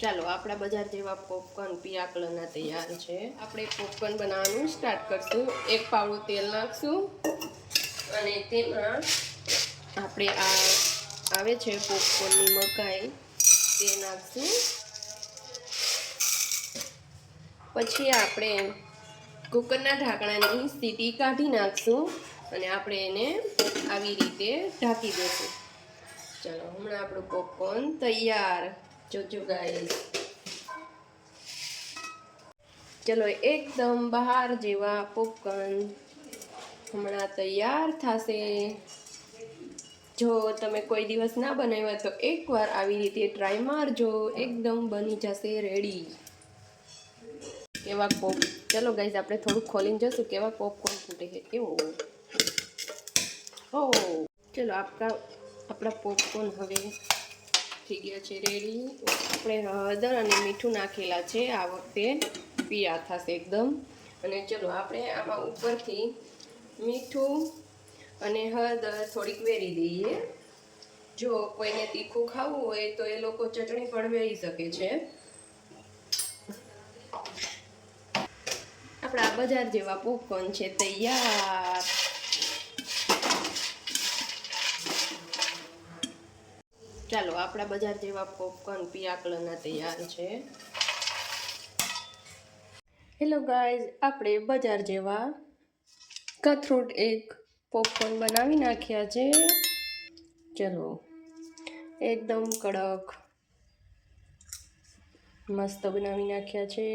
ચાલો આપણા બજાર જેવા પોપકોર્ન પીળા કલરના તૈયાર છે। આપણે પોપકોર્ન બનાવવાનું સ્ટાર્ટ કરશું। એક પાવડું તેલ નાખશું અને તેમાં આપણે આ આવે છે પોપકોર્નની મકાઈ તે નાખશું। પછી આપણે કુકરના ઢાંકણાની સીટી કાઢી નાખશું અને આપણે એને આવી રીતે ઢાંકી દઈશું। ચાલો હમણાં આપણું પોપકોર્ન તૈયાર જોજો ગાઈસ। ચલો એકદમ બહાર જેવા પોપકોર્ન હમણાં તૈયાર થશે। જો તમે કોઈ દિવસ ના બનાવ્યા તો એકવાર આવી રીતે ટ્રાય મારજો, એકદમ બની જશે રેડી। કેવા પોપ ચલો ગાઈસ આપણે થોડું ખોલીને જોશું કેવા પોપકોર્ન ફૂટે છે। કેવો હો ચલો આપણા પોપકોર્ન હવે થઈ ગયા છે રેડી। આપણે હળદર અને મીઠું નાખેલા છે, આ વખતે પીળા થશે એકદમ। અને ચલો આપણે આમાં ઉપરથી મીઠું અને હળદર થોડીક વેરી દઈએ। જો કોઈને તીખું ખાવું હોય તો એ લોકો ચટણી પણ વેરી શકે છે। આપણા બજાર જેવા પોપકોર્ન છે તૈયાર। ચાલો આપણા બજાર જેવા પોપકોર્ન પીળા કલરના તૈયાર છે। હેલો ગાઈઝ, આપણે બજાર જેવા કથરોટ એક પોપકોર્ન બનાવી નાખ્યા છે। ચલો એકદમ કડક મસ્ત બનાવી નાખ્યા છે।